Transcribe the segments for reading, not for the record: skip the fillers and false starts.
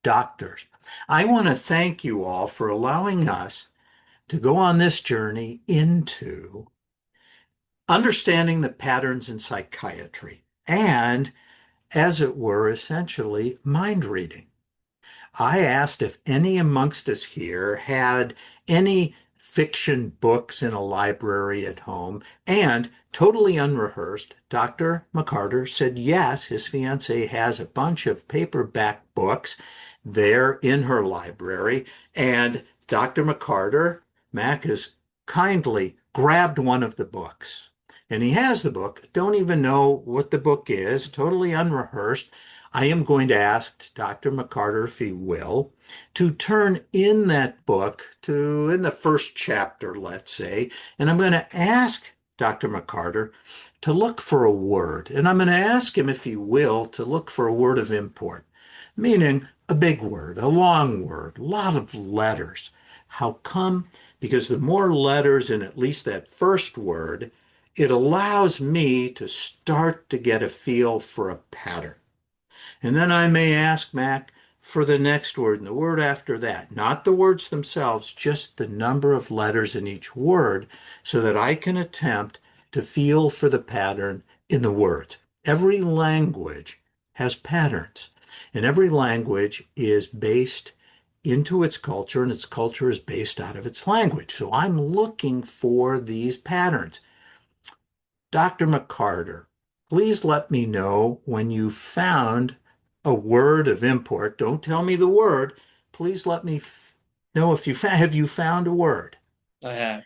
doctors. I want to thank you all for allowing us to go on this journey into understanding the patterns in psychiatry and, as it were, essentially mind reading. I asked if any amongst us here had any fiction books in a library at home, and totally unrehearsed, Dr. McCarter said yes, his fiancée has a bunch of paperback books there in her library, and Dr. McCarter, Mac, has kindly grabbed one of the books. And he has the book, don't even know what the book is, totally unrehearsed. I am going to ask Dr. McCarter, if he will, to turn in that book to in the first chapter, let's say, and I'm going to ask Dr. McCarter to look for a word. And I'm going to ask him, if he will, to look for a word of import, meaning a big word, a long word, a lot of letters. How come? Because the more letters in at least that first word, it allows me to start to get a feel for a pattern. And then I may ask Mac for the next word and the word after that, not the words themselves, just the number of letters in each word, so that I can attempt to feel for the pattern in the words. Every language has patterns, and every language is based into its culture, and its culture is based out of its language. So I'm looking for these patterns. Dr. McCarter, please let me know when you found a word of import. Don't tell me the word. Please let me know if have you found a word. I have.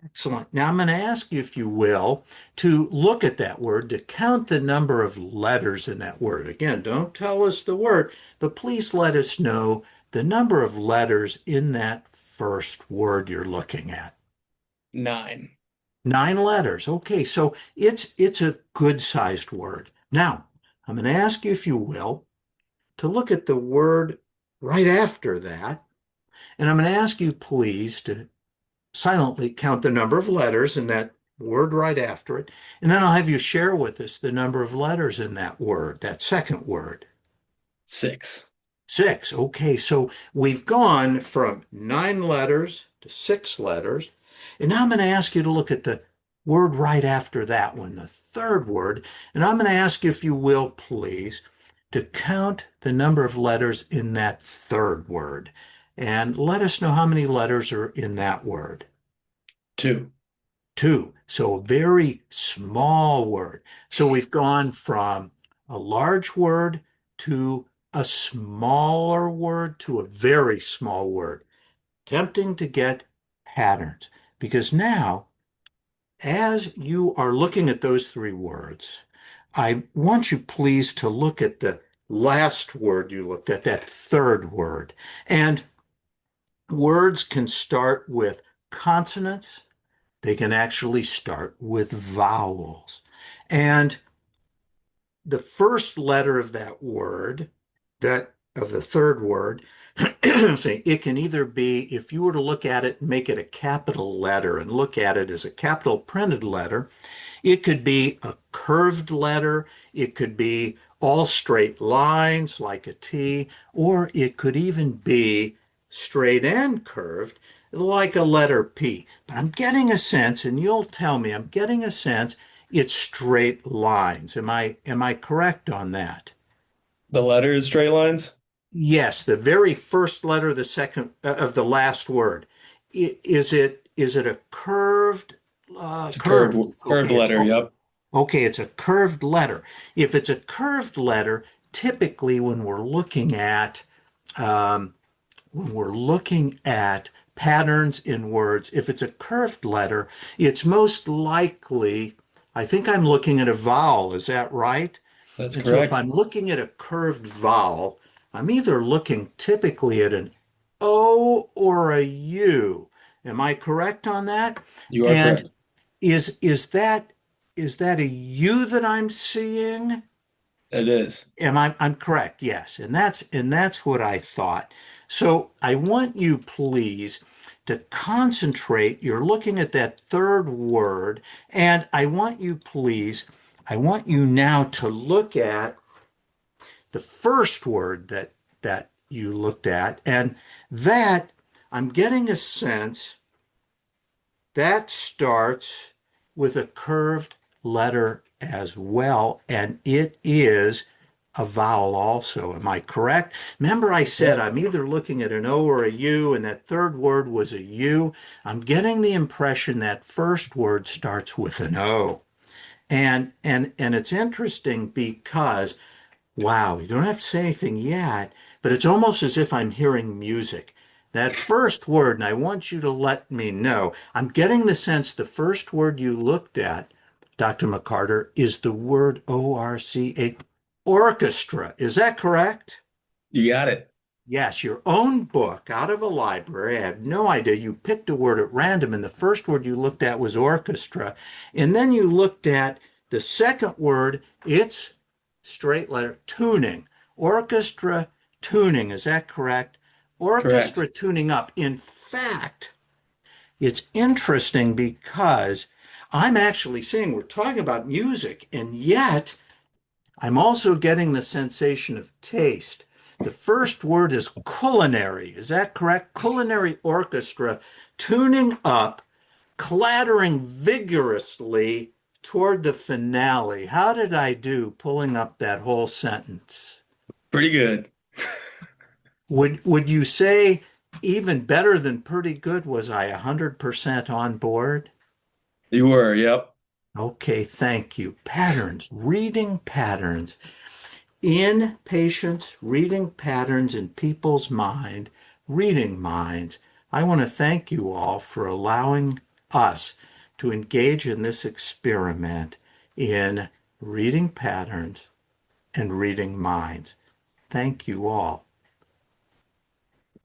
Excellent. Now I'm going to ask you, if you will, to look at that word, to count the number of letters in that word. Again, don't tell us the word, but please let us know the number of letters in that first word you're looking at. 9. 9 letters. Okay, so it's a good-sized word. Now, I'm going to ask you, if you will, to look at the word right after that, and I'm going to ask you, please, to silently count the number of letters in that word right after it, and then I'll have you share with us the number of letters in that word, that second word. 6. 6. Okay, so we've gone from 9 letters to 6 letters. And now I'm going to ask you to look at the word right after that one, the third word. And I'm going to ask you, if you will, please, to count the number of letters in that third word. And let us know how many letters are in that word. 2. 2. So a very small word. So we've gone from a large word to a smaller word to a very small word. Tempting to get patterns, because now, as you are looking at those 3 words, I want you please to look at the last word you looked at, that third word. And words can start with consonants. They can actually start with vowels. And the first letter of that word, that of the third word, it can either be, if you were to look at it and make it a capital letter and look at it as a capital printed letter, it could be a curved letter, it could be all straight lines like a T, or it could even be straight and curved like a letter P. But I'm getting a sense, and you'll tell me, I'm getting a sense it's straight lines. Am I correct on that? The letter is straight lines? Yes, the very first letter of the second of the last word. Is it a curved It's a curved curved? curved Okay, letter, yep. it's a curved letter. If it's a curved letter, typically when we're looking at patterns in words, if it's a curved letter, it's most likely, I think I'm looking at a vowel, is that right? That's And so if correct. I'm looking at a curved vowel, I'm either looking typically at an O or a U. Am I correct on that? You are And correct. is that a U that I'm seeing? It is. I'm correct, yes. And that's what I thought. So I want you, please, to concentrate. You're looking at that third word, and I want you now to look at the first word that you looked at. And that, I'm getting a sense that starts with a curved letter as well, and it is a vowel also. Am I correct? Remember, I said Yep. I'm either looking at an O or a U, and that third word was a U. I'm getting the impression that first word starts with an O. And it's interesting because wow, you don't have to say anything yet, but it's almost as if I'm hearing music. That first word, and I want you to let me know, I'm getting the sense the first word you looked at, Dr. McCarter, is the word ORCA, orchestra. Is that correct? You got it. Yes, your own book out of a library. I have no idea. You picked a word at random, and the first word you looked at was orchestra. And then you looked at the second word, it's straight letter tuning. Orchestra tuning. Is that correct? Correct. Orchestra tuning up. In fact, it's interesting because I'm actually seeing we're talking about music, and yet I'm also getting the sensation of taste. The first word is culinary. Is that correct? Culinary orchestra tuning up, clattering vigorously toward the finale. How did I do pulling up that whole sentence? Pretty good. Would you say even better than pretty good? Was I 100% on board? You were, yep. Okay, thank you. Patterns, reading patterns. In patients, reading patterns in people's mind, reading minds. I want to thank you all for allowing us to engage in this experiment in reading patterns and reading minds. Thank you all.